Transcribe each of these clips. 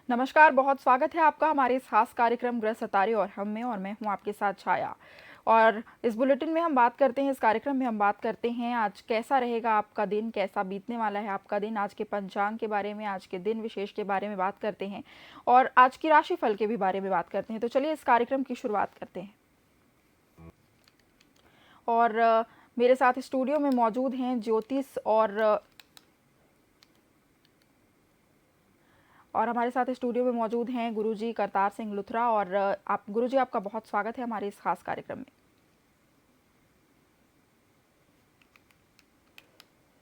नमस्कार, बहुत स्वागत है आपका हमारे इस खास कार्यक्रम ग्रह सितारे और हम में, और मैं हूं आपके साथ छाया। और इस बुलेटिन में हम बात करते हैं, इस कार्यक्रम में हम बात करते हैं आज कैसा रहेगा आपका दिन, कैसा बीतने वाला है आपका दिन, आज के पंचांग के बारे में, आज के दिन विशेष के बारे में बात करते हैं और आज की राशिफल के भी बारे में बात करते हैं। तो चलिए इस कार्यक्रम की शुरुआत करते हैं। और मेरे साथ स्टूडियो में मौजूद हैं ज्योतिष और हमारे साथ स्टूडियो में मौजूद हैं गुरुजी करतार सिंह लुथरा। और आप गुरुजी, आपका बहुत स्वागत है हमारे इस खास कार्यक्रम में।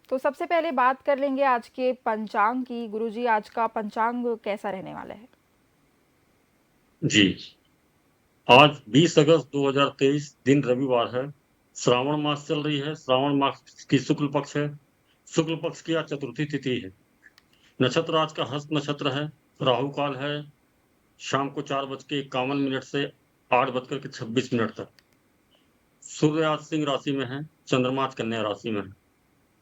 तो सबसे पहले बात कर लेंगे आज के पंचांग की। गुरुजी, आज का पंचांग कैसा रहने वाला है? जी, आज 20 अगस्त 2023 दिन रविवार है। श्रावण मास चल रही है। श्रावण मास की शुक्ल पक्ष है। शुक्ल पक्ष की आज चतुर्थी तिथि है। नक्षत्र आज का हस्त नक्षत्र है। राहु काल है शाम को 4:51 से 8:26 तक। सूर्य आज सिंह राशि में है। चंद्रमा आज कन्या राशि में है।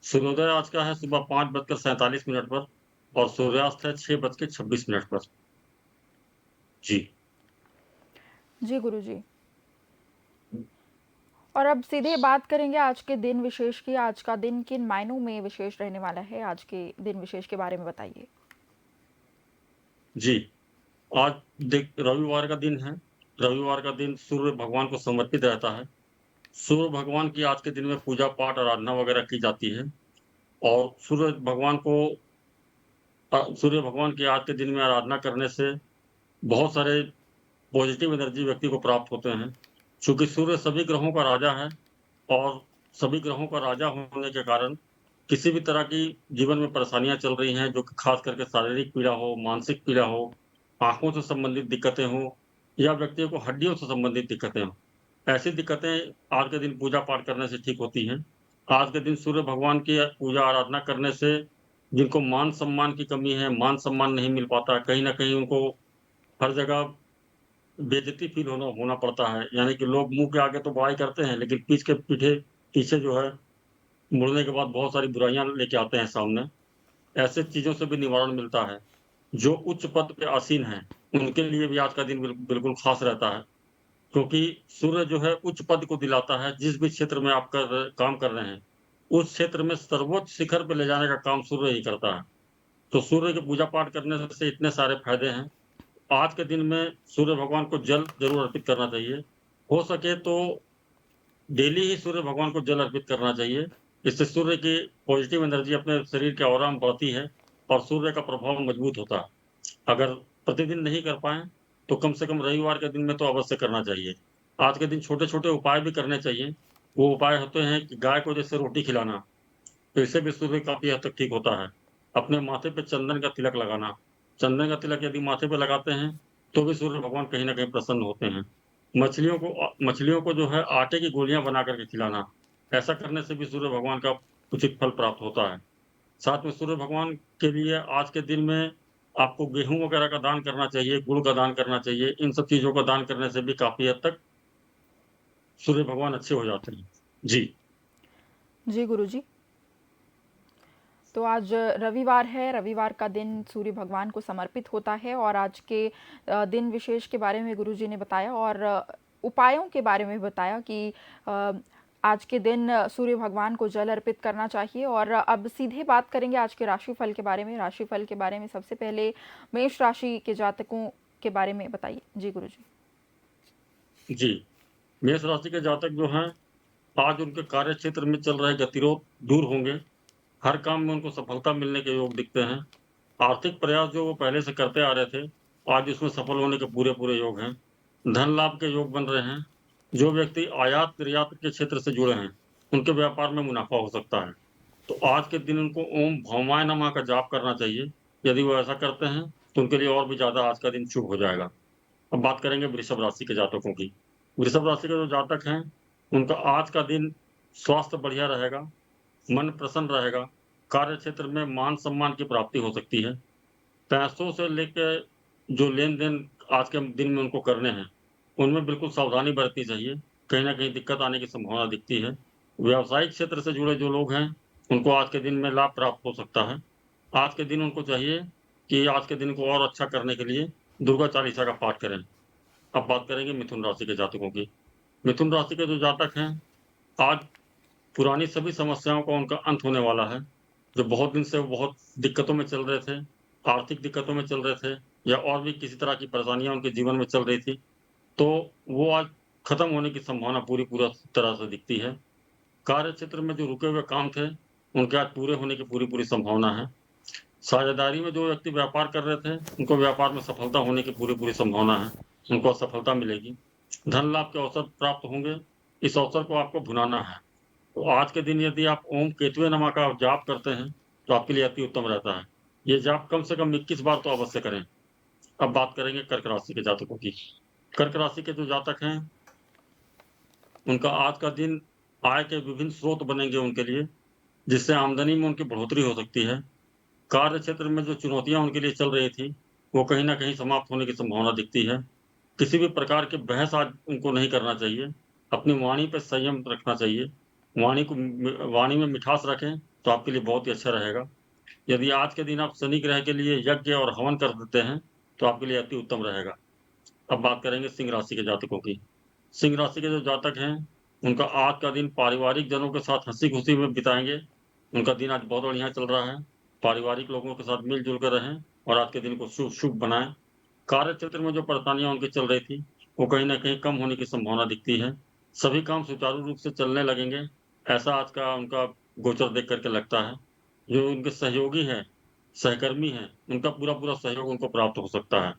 सूर्योदय आज का है सुबह 5:47 पर और सूर्यास्त है 6:26 पर। जी जी गुरुजी। और अब सीधे बात करेंगे आज के दिन विशेष की। आज का दिन किन मायनों में विशेष रहने वाला है? आज के दिन विशेष के बारे में बताइए। जी आज देख रविवार का दिन है। रविवार का दिन सूर्य भगवान को समर्पित रहता है। सूर्य भगवान की आज के दिन में पूजा पाठ आराधना वगैरह की जाती है। और सूर्य भगवान की आज के दिन में आराधना करने से बहुत सारे पॉजिटिव एनर्जी व्यक्ति को प्राप्त होते हैं। चूंकि सूर्य सभी ग्रहों का राजा है और सभी ग्रहों का राजा होने के कारण किसी भी तरह की जीवन में परेशानियां चल रही हैं, जो कि खास करके शारीरिक पीड़ा हो, मानसिक पीड़ा हो, आंखों से संबंधित दिक्कतें हो या व्यक्तियों को हड्डियों से संबंधित दिक्कतें हो, ऐसी दिक्कतें आज के दिन पूजा पाठ करने से ठीक होती हैं। आज के दिन सूर्य भगवान की पूजा आराधना करने से जिनको मान सम्मान की कमी है, मान सम्मान नहीं मिल पाता, कहीं ना कहीं उनको हर जगह बेइज्जती फील होना होना पड़ता है। यानी कि लोग मुंह के आगे तो बड़ाई करते हैं, लेकिन पीछे जो है मुड़ने के बाद बहुत सारी बुराइयां लेके आते हैं सामने। ऐसे चीजों से भी निवारण मिलता है। जो उच्च पद पे आसीन हैं, उनके लिए भी आज का दिन बिल्कुल खास रहता है। क्योंकि सूर्य जो है उच्च पद को दिलाता है। जिस भी क्षेत्र में आप काम कर रहे हैं, उस क्षेत्र में सर्वोच्च शिखर पे ले जाने का काम सूर्य ही करता है। तो सूर्य की पूजा पाठ करने से इतने सारे फायदे हैं। आज के दिन में सूर्य भगवान को जल जरूर अर्पित करना चाहिए। हो सके तो डेली ही सूर्य भगवान को जल अर्पित करना चाहिए। इससे सूर्य की पॉजिटिव एनर्जी अपने शरीर के ऑरा में बढ़ती है और सूर्य का प्रभाव मजबूत होता है। अगर प्रतिदिन नहीं कर पाए तो कम से कम रविवार के दिन में तो अवश्य करना चाहिए। आज के दिन छोटे छोटे उपाय भी करने चाहिए। वो उपाय होते हैं कि गाय को जैसे रोटी खिलाना, तो इससे भी सूर्य काफी हद तक ठीक होता है। अपने माथे पे चंदन का तिलक लगाना। चंदन का तिलक यदि माथे पे लगाते हैं तो भी सूर्य भगवान कहीं ना कहीं प्रसन्न होते हैं। मछलियों को जो है आटे की गोलियां बना करके खिलाना। ऐसा करने से भी सूर्य भगवान का उचित फल प्राप्त होता है। साथ में सूर्य भगवान के लिए आज के दिन में आपको गेहूं वगैरह का दान करना चाहिए, गुड़ का दान करना चाहिए। इन सब चीजों का दान करने से भी काफी हद तक सूर्य भगवान अच्छे हो जाते हैं। जी जी गुरुजी। तो आज रविवार है, रविवार का दिन सूर्य भगवान को समर्पित होता है। और आज के दिन विशेष के बारे में गुरुजी ने बताया और उपायों के बारे में बताया कि आज के दिन सूर्य भगवान को जल अर्पित करना चाहिए। और अब सीधे बात करेंगे आज के राशिफल के बारे में। राशिफल के बारे में सबसे पहले मेष राशि के जातकों के बारे में बताइए। जी गुरुजी। जी मेष राशि के जातक जो हैं, आज उनके कार्य क्षेत्र में चल रहे गतिरोध दूर होंगे। हर काम में उनको सफलता मिलने के योग दिखते हैं। आर्थिक प्रयास जो वो पहले से करते आ रहे थे, आज उसमें सफल होने के पूरे पूरे योग हैं। धन लाभ के योग बन रहे हैं। जो व्यक्ति आयात निर्यात के क्षेत्र से जुड़े हैं, उनके व्यापार में मुनाफा हो सकता है। तो आज के दिन उनको ओम भौमाय नमः का जाप करना चाहिए। यदि वो ऐसा करते हैं तो उनके लिए और भी ज्यादा आज का दिन शुभ हो जाएगा। अब बात करेंगे वृषभ राशि के जातकों की। वृषभ राशि के जो जातक हैं, उनका आज का दिन स्वास्थ्य बढ़िया रहेगा, मन प्रसन्न रहेगा। कार्य क्षेत्र में मान सम्मान की प्राप्ति हो सकती है। पैसों से लेकर जो लेन देन आज के दिन में उनको करने हैं, उनमें बिल्कुल सावधानी बरतनी चाहिए। कहीं ना कहीं दिक्कत आने की संभावना दिखती है। व्यावसायिक क्षेत्र से जुड़े जो लोग हैं, उनको आज के दिन में लाभ प्राप्त हो सकता है। आज के दिन उनको चाहिए कि आज के दिन को और अच्छा करने के लिए दुर्गा चालीसा का पाठ करें। अब बात करेंगे मिथुन राशि के जातकों की। मिथुन राशि के जो जातक हैं, आज पुरानी सभी समस्याओं का उनका अंत होने वाला है। जो बहुत दिन से वो बहुत दिक्कतों में चल रहे थे, आर्थिक दिक्कतों में चल रहे थे या और भी किसी तरह की परेशानियाँ उनके जीवन में चल रही थी, तो वो आज खत्म होने की संभावना पूरा तरह से दिखती है। कार्य क्षेत्र में जो रुके हुए काम थे, उनके आज पूरे होने की पूरी संभावना है। साझेदारी में जो व्यक्ति व्यापार कर रहे थे, उनको व्यापार में सफलता होने की पूरी संभावना है। उनको सफलता मिलेगी। धन लाभ के अवसर प्राप्त होंगे। इस अवसर को आपको भुनाना है। तो आज के दिन यदि आप ओम केतवे नमः का जाप करते हैं, तो आपके लिए अति उत्तम रहता है। ये जाप कम से कम 21 बार तो अवश्य करें। अब बात करेंगे कर्क राशि के जातकों की। कर्क राशि के जो जातक हैं, उनका आज का दिन आय के विभिन्न स्रोत बनेंगे उनके लिए, जिससे आमदनी में उनकी बढ़ोतरी हो सकती है। कार्य क्षेत्र में जो चुनौतियाँ उनके लिए चल रही थी, वो कहीं न कहीं समाप्त होने की संभावना दिखती है। किसी भी प्रकार की बहस आज उनको नहीं करना चाहिए। अपनी वाणी पे संयम रखना चाहिए। वाणी में मिठास रखें, तो आपके लिए बहुत ही अच्छा रहेगा। यदि आज के दिन आप शनि ग्रह के लिए यज्ञ और हवन कर देते हैं, तो आपके लिए अति उत्तम रहेगा। अब बात करेंगे सिंह राशि के जातकों की। सिंह राशि के जो जातक हैं, उनका आज का दिन पारिवारिक जनों के साथ हँसी-खुशी में बिताएँगे। उनका दिन आज बहुत बढ़िया चल रहा है। पारिवारिक लोगों के साथ मिल-जुल कर रहें और आज के दिन को शुभ बनाएँ। कार्य क्षेत्र में जो परेशानियाँ उनकी चल रही थी, वो कहीं न कहीं कम होने की संभावना दिखती है। सभी काम सुचारू रूप से चलने लगेंगे, ऐसा आज का उनका गोचर देख कर के लगता है। जो उनके सहयोगी हैं, सहकर्मी हैं, उनका पूरा सहयोग उनको प्राप्त हो सकता है।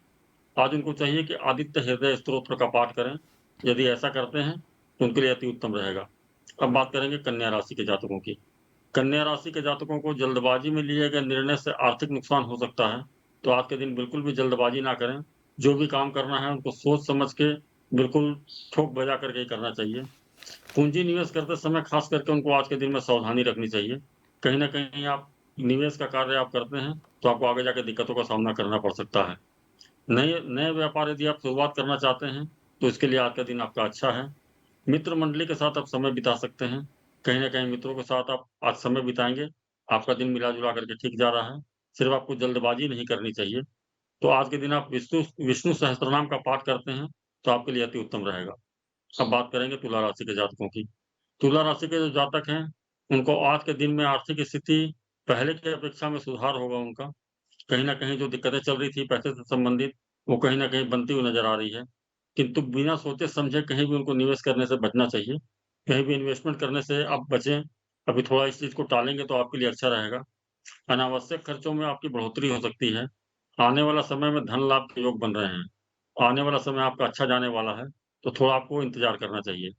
आज उनको चाहिए कि आदित्य हृदय स्तोत्र का पाठ करें। यदि ऐसा करते हैं, तो उनके लिए अति उत्तम रहेगा। अब बात करेंगे कन्या राशि के जातकों की। कन्या राशि के जातकों को जल्दबाजी में लिए गए निर्णय से आर्थिक नुकसान हो सकता है, तो आज के दिन बिल्कुल भी जल्दबाजी ना करें। जो भी काम करना है, उनको सोच समझ के बिल्कुल ठोक बजा करके ही करना चाहिए। पूँजी निवेश करते समय ख़ास करके उनको आज के दिन में सावधानी रखनी चाहिए। कहीं न कहीं आप निवेश का कार्य आप करते हैं, तो आपको आगे जाके दिक्कतों का सामना करना पड़ सकता है। नए नए व्यापार यदि आप शुरुआत करना चाहते हैं, तो इसके लिए आज का दिन आपका अच्छा है। मित्र मंडली के साथ आप समय बिता सकते हैं। कहीं न कहीं मित्रों के साथ आप आज समय बिताएँगे, आपका दिन मिला-जुला करके ठीक जा रहा है। सिर्फ़ आपको जल्दबाज़ी नहीं करनी चाहिए। तो आज के दिन आप विष्णु विष्णु सहस्त्रनाम का पाठ करते हैं, तो आपके लिए अति उत्तम रहेगा। अब बात करेंगे तुला राशि के जातकों की। तुला राशि के जो जातक हैं, उनको आज के दिन में आर्थिक स्थिति पहले की अपेक्षा में सुधार होगा उनका। कहीं न कहीं जो दिक्कतें चल रही थी पैसे से संबंधित, वो कहीं न कहीं बनती हुई नज़र आ रही है। किंतु बिना सोचे-समझे कहीं भी उनको निवेश करने से बचना चाहिए। कहीं भी इन्वेस्टमेंट करने से आप बचें। अभी थोड़ा इस चीज़ को टालेंगे तो आपके लिए अच्छा रहेगा। अनावश्यक खर्चों में आपकी बढ़ोतरी हो सकती है। आने वाला समय में धन लाभ के योग बन रहे हैं। आने वाला समय आपका अच्छा जाने वाला है, तो थोड़ा आपको इंतज़ार करना चाहिए।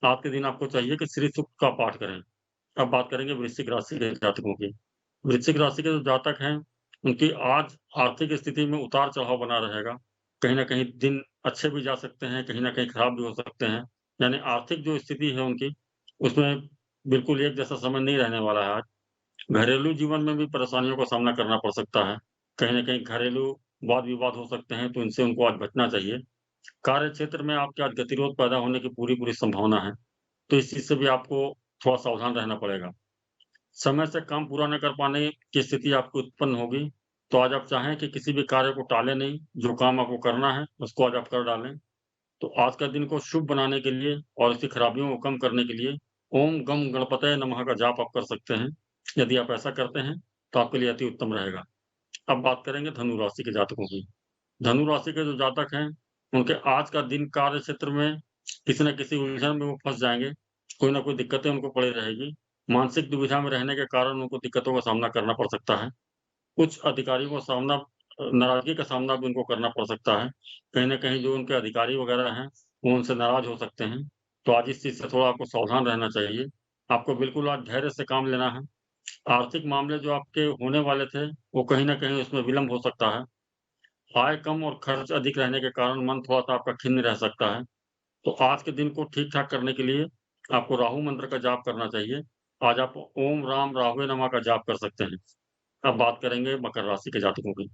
आज के दिन आपको चाहिए कि श्री सूक्त का पाठ करें। अब बात करेंगे वृश्चिक राशि के जातकों की। वृश्चिक राशि के जो जातक हैं, उनकी आज आर्थिक स्थिति में उतार-चढ़ाव बना रहेगा। कहीं न कहीं दिन अच्छे भी जा सकते हैं, कहीं न कहीं खराब भी हो सकते हैं। यानी आर्थिक जो स्थिति है उनकी, उसमें बिल्कुल एक जैसा समय नहीं रहने वाला है आज। घरेलू जीवन में भी परेशानियों का सामना करना पड़ सकता है। कहीं न कहीं घरेलू वाद-विवाद हो सकते हैं, तो इनसे उनको आज बचना चाहिए। कार्य क्षेत्र में आपके आज गतिरोध पैदा होने की पूरी संभावना है, तो इस चीज़ से भी आपको थोड़ा सावधान रहना पड़ेगा। समय से काम पूरा न कर पाने की स्थिति आपको उत्पन्न होगी, तो आज आप चाहें कि किसी भी कार्य को टालें नहीं, जो काम आपको करना है, उसको आज आप कर डालें। तो आज का दिन को शुभ बनाने के लिए और इसकी खराबियों को कम करने के लिए ओम गम गणपतये नमः का जाप आप कर सकते हैं। यदि आप ऐसा करते हैं, तो आपके लिए अति उत्तम रहेगा। अब बात करेंगे धनु राशि के जातकों की। धनु राशि के जो जातक हैं, उनके आज का दिन कार्य क्षेत्र में किसी न किसी उलझन में वो फँस जाएँगे। कोई न कोई दिक्कतें उनको पड़ी रहेगी। मानसिक दुविधा में रहने के कारण उनको दिक्कतों का सामना करना पड़ सकता है। कुछ अधिकारियों का नाराज़गी का सामना भी उनको करना पड़ सकता है। कहीं न कहीं जो उनके अधिकारी वग़ैरह हैं, वो उनसे नाराज़ हो सकते हैं। तो आज इस चीज़ से थोड़ा आपको सावधान रहना चाहिए। आपको बिल्कुल आज धैर्य से काम लेना है। आर्थिक मामले जो आपके होने वाले थे, वो कहीं न कहीं उसमें विलम्ब हो सकता है। आय कम और खर्च अधिक रहने के कारण मन थोड़ा-सा आपका खिन्न रह सकता है। तो आज के दिन को ठीक-ठाक करने के लिए आपको राहु मंत्र का जाप करना चाहिए। आज आप ओम राम राहुवे नमः का जाप कर सकते हैं। अब बात करेंगे मकर राशि के जातकों की।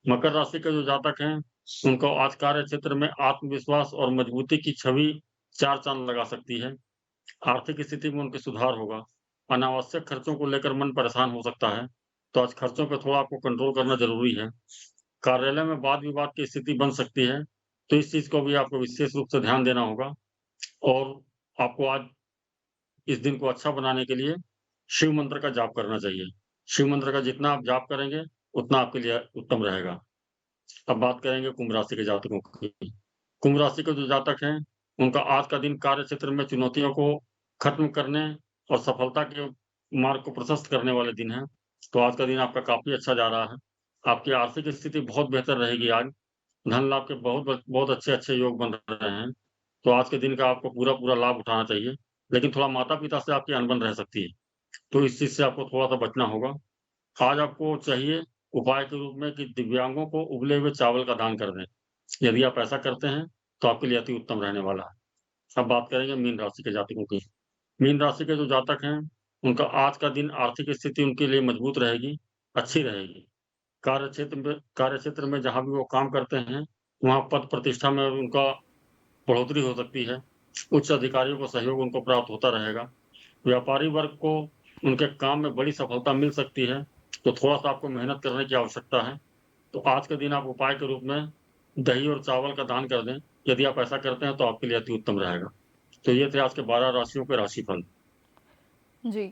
मकर राशि के जो जातक हैं, उनको आज कार्य क्षेत्र में आत्मविश्वास और मजबूती की छवि चार चाँद लगा सकती है। आर्थिक स्थिति में उनके सुधार होगा। अनावश्यक खर्चों को लेकर मन परेशान हो सकता है। तो आज खर्चों पे थोड़ा आपको कंट्रोल करना ज़रूरी है। कार्यालय में वाद-विवाद की स्थिति बन सकती है, तो इस चीज़ को भी आपको विशेष रूप से ध्यान देना होगा और आपको आज इस दिन को अच्छा बनाने के लिए शिव मंत्र का जाप करना चाहिए। शिव मंत्र का जितना आप जाप करेंगे, उतना आपके लिए उत्तम रहेगा। अब बात करेंगे कुंभ राशि के जातकों की। कुंभ राशि के जो जातक हैं, उनका आज का दिन कार्य क्षेत्र में चुनौतियों को खत्म करने और सफलता के मार्ग को प्रशस्त करने वाले दिन हैं। तो आज का दिन आपका काफ़ी अच्छा जा रहा है। आपकी आर्थिक स्थिति बहुत बेहतर रहेगी आज। धन लाभ के बहुत अच्छे-अच्छे योग बन रहे हैं। तो आज के दिन का आपको पूरा-पूरा लाभ उठाना चाहिए। लेकिन थोड़ा माता-पिता से आपकी अनबन रह सकती है, तो इस चीज़ से आपको थोड़ा-सा बचना होगा। आज आपको चाहिए उपाय के रूप में कि दिव्यांगों को उबले हुए चावल का दान कर दें। यदि आप ऐसा करते हैं, तो आपके लिए अति उत्तम रहने वाला है। अब बात करेंगे मीन राशि के जातकों की। मीन राशि के जो जातक हैं, उनका आज का दिन आर्थिक स्थिति उनके लिए मजबूत रहेगी, अच्छी रहेगी। कार्यक्षेत्र में जहाँ भी वो काम करते हैं, वहाँ पद प्रतिष्ठा में उनका बढ़ोतरी हो सकती है। उच्च अधिकारियों का सहयोग उनको प्राप्त होता रहेगा। व्यापारी वर्ग को उनके काम में बड़ी सफलता मिल सकती है, तो थोड़ा-सा आपको मेहनत करने की आवश्यकता है। तो आज के दिन आप उपाय के रूप में दही और चावल का दान कर दें। यदि आप ऐसा करते हैं, तो आपके लिए अति उत्तम रहेगा। तो ये थे आज के 12 राशियों के राशिफल। जी।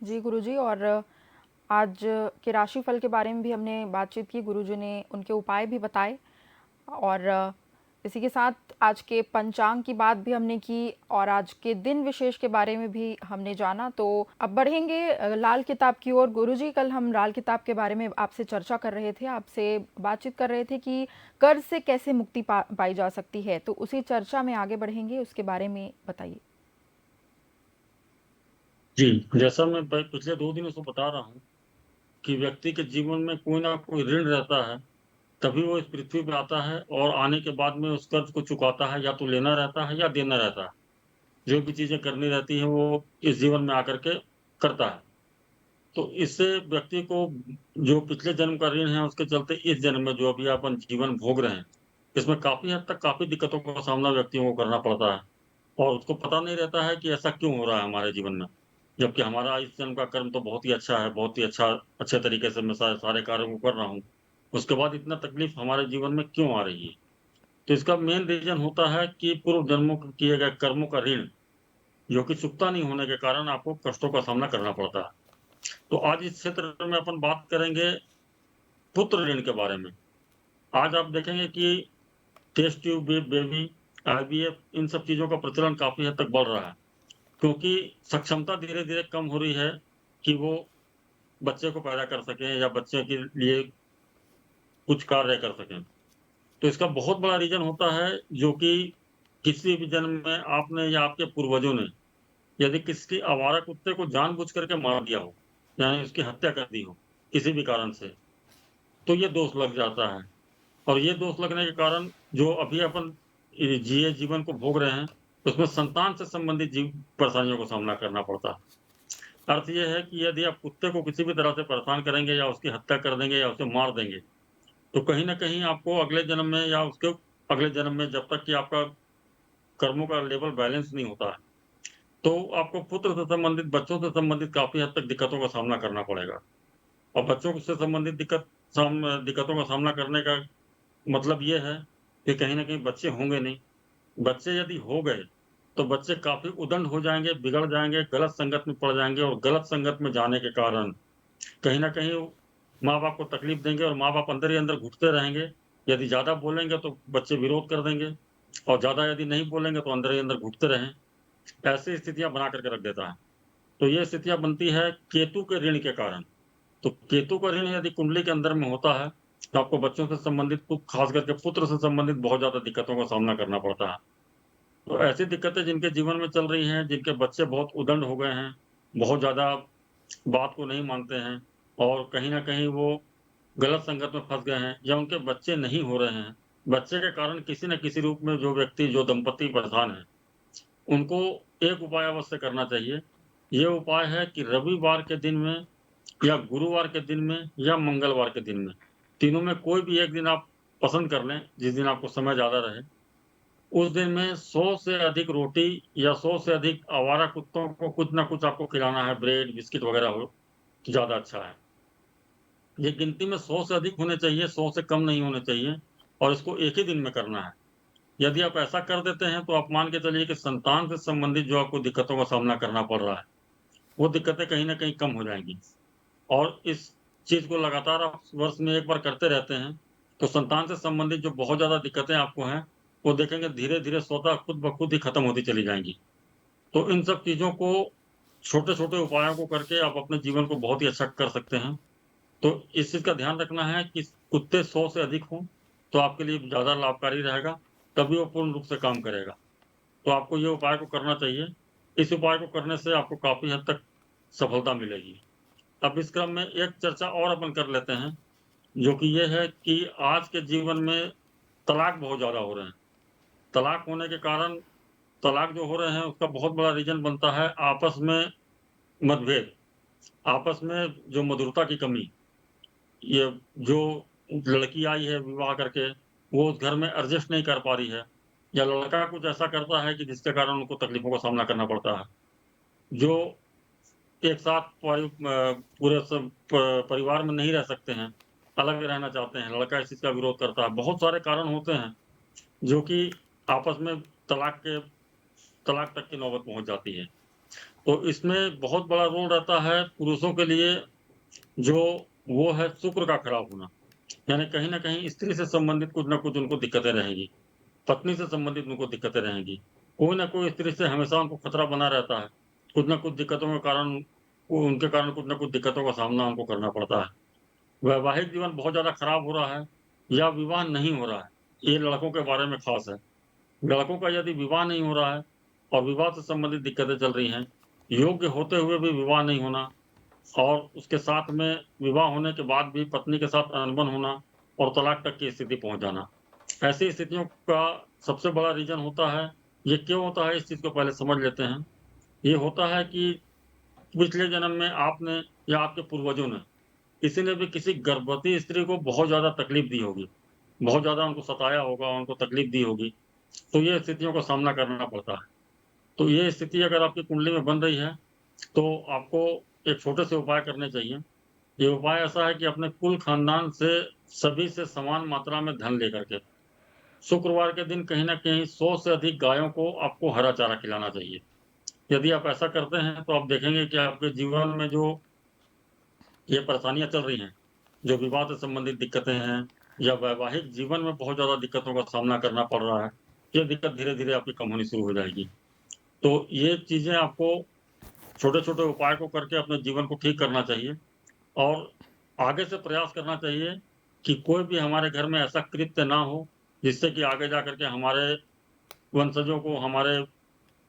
जी गुरुजी, और आज के राशिफल के बारे में भी हमने बातचीत की, गुरुजी ने उनके उपाय भी बताए, और इसी के साथ आज के पंचांग की बात भी हमने की और आज के दिन विशेष के बारे में भी हमने जाना। तो अब बढ़ेंगे लाल किताब की ओर। गुरुजी, कल हम लाल किताब के बारे में आपसे चर्चा कर रहे थे, आपसे बातचीत कर रहे थे कि कर्ज से कैसे मुक्ति पाई जा सकती है, तो उसी चर्चा में आगे बढ़ेंगे, उसके बारे में बताइए। जी, जैसा मैं पिछले 2 दिनों से बता रहा हूँ कि व्यक्ति के जीवन में कोई ना कोई ऋण रहता है, तभी वो इस पृथ्वी पे आता है और आने के बाद में उस कर्ज को चुकाता है, या तो लेना रहता है या देना रहता है। जो भी चीज़ें करनी रहती हैं, वो इस जीवन में आकर के करता है। तो इससे व्यक्ति को जो पिछले जन्म का ऋण है, उसके चलते इस जन्म में जो अभी अपन जीवन भोग रहे हैं, इसमें काफ़ी हद तक काफ़ी दिक्कतों का सामना व्यक्तियों को करना पड़ता है और उसको पता नहीं रहता है कि ऐसा क्यों हो रहा है हमारे जीवन में। जबकि हमारा इस जन्म का कर्म तो बहुत ही अच्छा है, बहुत ही अच्छे तरीके से मैं सारे कार्यों को कर रहा हूँ। उसके बाद इतना तकलीफ हमारे जीवन में क्यों आ रही है? तो इसका मेन रीज़न होता है कि पूर्व जन्मों के किए गए कर्मों का ऋण, जो कि चुकता नहीं होने के कारण आपको कष्टों का सामना करना पड़ता है। तो आज इस क्षेत्र में अपन बात करेंगे पुत्र ऋण के बारे में। आज आप देखेंगे कि टेस्ट ट्यूब बेबी, आईवीएफ, इन सब चीज़ों का प्रचलन काफ़ी हद तक बढ़ रहा है, क्योंकि सक्षमता धीरे-धीरे कम हो रही है कि वो बच्चे को पैदा कर सकें या बच्चे के लिए कुछ कार्य कर सकें। तो इसका बहुत बड़ा रीज़न होता है, जो कि किसी भी जन्म में आपने या आपके पूर्वजों ने यदि किसी आवारा कुत्ते को जानबूझ करके मार दिया हो, यानी उसकी हत्या कर दी हो, किसी भी कारण से, तो ये दोष लग जाता है। और ये दोष लगने के कारण जो अभी अपन जिए जीवन को भोग रहे हैं, उसमें संतान से संबंधित परेशानियों का सामना करना पड़ता है। अर्थ ये है कि यदि आप कुत्ते को किसी भी तरह से परेशान करेंगे या उसकी हत्या कर देंगे या उसे मार देंगे, तो कहीं न कहीं आपको अगले जन्म में या उसके अगले जन्म में, जब तक कि आपका कर्मों का लेवल बैलेंस नहीं होता है, तो आपको पुत्र से संबंधित, बच्चों से संबंधित काफ़ी हद तक दिक्कतों का सामना करना पड़ेगा। और बच्चों से संबंधित दिक्कतों का सामना करने का मतलब ये है कि कहीं न कहीं बच्चे होंगे नहीं। बच्चे यदि हो गए, तो बच्चे काफ़ी उद्दंड हो जाएँगे, बिगड़ जाएँगे, गलत संगत में पड़ जाएँगे और गलत संगत में जाने के कारण कहीं न कहीं माँ-बाप को तकलीफ देंगे और माँ-बाप अंदर ही अंदर घुटते रहेंगे। यदि ज़्यादा बोलेंगे तो बच्चे विरोध कर देंगे और ज़्यादा यदि नहीं बोलेंगे तो अंदर ही अंदर घुटते रहें। ऐसी स्थितियाँ बना कर के रख देता है। तो ये स्थितियाँ बनती है केतु के ऋण के कारण। तो केतु का ऋण यदि कुंडली के अंदर में होता है, तो आपको बच्चों से संबंधित, खास करके पुत्र से संबंधित बहुत ज़्यादा दिक्कतों का सामना करना पड़ता है। तो ऐसी दिक्कतें जिनके जीवन में चल रही हैं, जिनके बच्चे बहुत उद्दंड हो गए हैं, बहुत ज़्यादा बात को नहीं मानते हैं और कहीं न कहीं वो गलत संगत में फँस गए हैं या उनके बच्चे नहीं हो रहे हैं। बच्चे के कारण किसी न किसी रूप में जो व्यक्ति, जो दंपति परेशान हैं, उनको एक उपाय अवश्य करना चाहिए। ये उपाय है कि रविवार के दिन में या गुरुवार के दिन में या मंगलवार के दिन में, तीनों में कोई भी एक दिन आप पसंद कर लें, जिस दिन आपको समय ज़्यादा रहे। उस दिन में 100 से अधिक रोटी या 100 से अधिक आवारा कुत्तों को कुछ न कुछ आपको खिलाना है, ब्रेड, बिस्किट वगैरह हो, तो ज़्यादा अच्छा है। ये गिनती में 100 से अधिक होने चाहिए, 100 से कम नहीं होने चाहिए और इसको एक ही दिन में करना है। यदि आप ऐसा कर देते हैं, तो आप मान के चलिए कि संतान से संबंधित जो आपको दिक्कतों का सामना करना पड़ रहा है, वो दिक्कतें कहीं न कहीं कम हो जाएँगी। और इस चीज़ को लगातार आप वर्ष में 1 बार करते रहते हैं, तो संतान से संबंधित जो बहुत ज़्यादा दिक्कतें आपको हैं, वो देखेंगे धीरे-धीरे स्वतः खुद ब खुद ही खत्म होती चली जाएँगी। तो इन सब चीज़ों को छोटे-छोटे उपायों को करके आप अपने जीवन को बहुत ही अच्छा कर सकते हैं। तो इस चीज़ का ध्यान रखना है कि कुत्ते 100 से अधिक हों, तो आपके लिए ज़्यादा लाभकारी रहेगा, तभी वो पूर्ण रूप से काम करेगा। तो आपको ये उपाय को करना चाहिए। इस उपाय को करने से आपको काफ़ी हद तक सफलता मिलेगी। अब इस क्रम में एक चर्चा और अपन कर लेते हैं, जो कि ये है कि आज के जीवन में तलाक बहुत ज़्यादा हो रहे हैं। तलाक होने के कारण तलाक जो हो रहे हैं, उसका बहुत बड़ा रीज़न बनता है आपस में मतभेद, आपस में जो मधुरता की कमी। ये जो लड़की आई है विवाह करके, वो उस घर में एडजस्ट नहीं कर पा रही है या लड़का कुछ ऐसा करता है कि जिसके कारण उनको तकलीफ़ों का सामना करना पड़ता है। जो एक साथ पूरे सब परिवार में नहीं रह सकते हैं, अलग रहना चाहते हैं, लड़का इस चीज़ का विरोध करता है। बहुत सारे कारण होते हैं, जो कि आपस में तलाक तक की नौबत पहुँच जाती है। तो इसमें बहुत बड़ा रोल रहता है पुरुषों के लिए, जो वो है शुक्र का खराब होना। यानी कहीं न कहीं स्त्री से संबंधित कुछ न कुछ उनको दिक्कतें रहेंगी, पत्नी से संबंधित उनको दिक्कतें रहेंगी। कोई न कोई स्त्री से हमेशा उनको खतरा बना रहता है। कुछ न कुछ दिक्कतों के कारण वो उनके कारण कुछ न कुछ दिक्कतों का सामना उनको करना पड़ता है। वैवाहिक जीवन बहुत ज़्यादा खराब हो रहा है या विवाह नहीं हो रहा है, ये लड़कों के बारे में ख़ास है। लड़कों का यदि विवाह नहीं हो रहा है और विवाह से संबंधित दिक्कतें चल रही हैं, योग्य होते हुए भी विवाह नहीं होना और उसके साथ में विवाह होने के बाद भी पत्नी के साथ अनबन होना और तलाक तक की स्थिति पहुँच जाना। ऐसी स्थितियों का सबसे बड़ा रीज़न होता है, ये क्यों होता है इस चीज़ को पहले समझ लेते हैं। ये होता है कि पिछले जन्म में आपने या आपके पूर्वजों ने, किसी ने भी किसी गर्भवती स्त्री को बहुत ज़्यादा तकलीफ़ दी होगी, बहुत ज़्यादा उनको सताया होगा, उनको तकलीफ़ दी होगी, तो ये स्थितियों का सामना करना पड़ता है। तो ये स्थिति अगर आपकी कुंडली में बन रही है, तो आपको एक छोटे से उपाय करने चाहिए। ये उपाय ऐसा है कि अपने कुल खानदान से सभी से समान मात्रा में धन लेकर के, शुक्रवार के दिन कहीं न कहीं 100 से अधिक गायों को आपको हरा चारा खिलाना चाहिए। यदि आप ऐसा करते हैं, तो आप देखेंगे कि आपके जीवन में जो ये परेशानियाँ चल रही हैं, जो विवाह से संबंधित दिक्कतें हैं या वैवाहिक जीवन में बहुत ज़्यादा दिक्कतों का सामना करना पड़ रहा है, ये दिक्कत धीरे-धीरे आपकी कम होनी शुरू हो जाएगी। तो ये चीज़ें आपको छोटे-छोटे उपाय को करके अपने जीवन को ठीक करना चाहिए और आगे से प्रयास करना चाहिए कि कोई भी हमारे घर में ऐसा कृत्य ना हो, जिससे कि आगे जाकर के हमारे वंशजों को, हमारे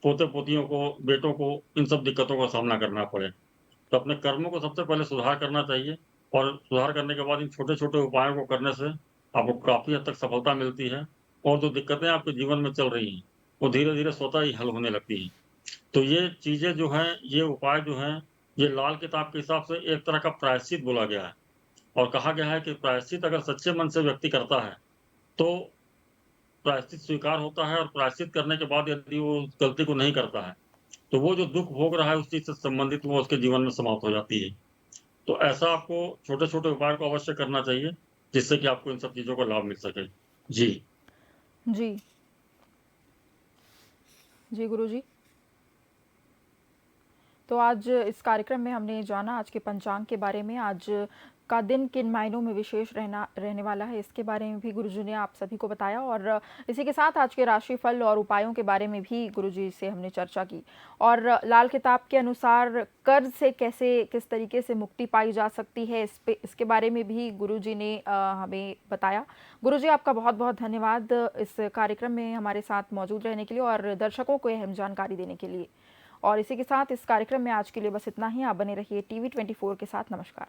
पोते-पोतियों को, बेटों को इन सब दिक्कतों का सामना करना पड़े। तो अपने कर्मों को सबसे पहले सुधार करना चाहिए और सुधार करने के बाद इन छोटे-छोटे उपायों को करने से आपको काफ़ी हद तक सफलता मिलती है और जो दिक्कतें आपके जीवन में चल रही हैं, वो धीरे-धीरे स्वतः ही हल होने लगती हैं। तो ये चीज़ें जो हैं, ये उपाय जो हैं, ये लाल किताब के हिसाब से एक तरह का प्रायश्चित बोला गया है और कहा गया है कि प्रायश्चित अगर सच्चे मन से व्यक्ति करता है, तो प्रायश्चित स्वीकार होता है और प्रायश्चित करने के बाद यदि वो उस गलती को नहीं करता है, तो वो जो दुःख भोग रहा है उस चीज़ से संबंधित वो उसके जीवन में समाप्त हो जाती है। तो ऐसा आपको छोटे-छोटे उपाय को अवश्य करना चाहिए, जिससे कि आपको इन सब चीज़ों का लाभ मिल सके। जी। जी। जी, गुरुजी। तो आज इस कार्यक्रम में हमने जाना आज के पंचांग के बारे में, आज का दिन किन मायनों में विशेष रहने वाला है, इसके बारे में भी गुरुजी ने आप सभी को बताया और इसी के साथ आज के राशिफल और उपायों के बारे में भी गुरुजी से हमने चर्चा की और लाल किताब के अनुसार कर्ज से किस तरीके से मुक्ति पाई जा सकती है, इसके बारे में भी गुरुजी ने हमें बताया। गुरुजी, आपका बहुत बहुत धन्यवाद इस कार्यक्रम में हमारे साथ मौजूद रहने के लिए और दर्शकों को अहम जानकारी देने के लिए। और इसी के साथ इस कार्यक्रम में आज के लिए बस इतना ही। आप बने रहिए टीवी 24 के साथ। नमस्कार।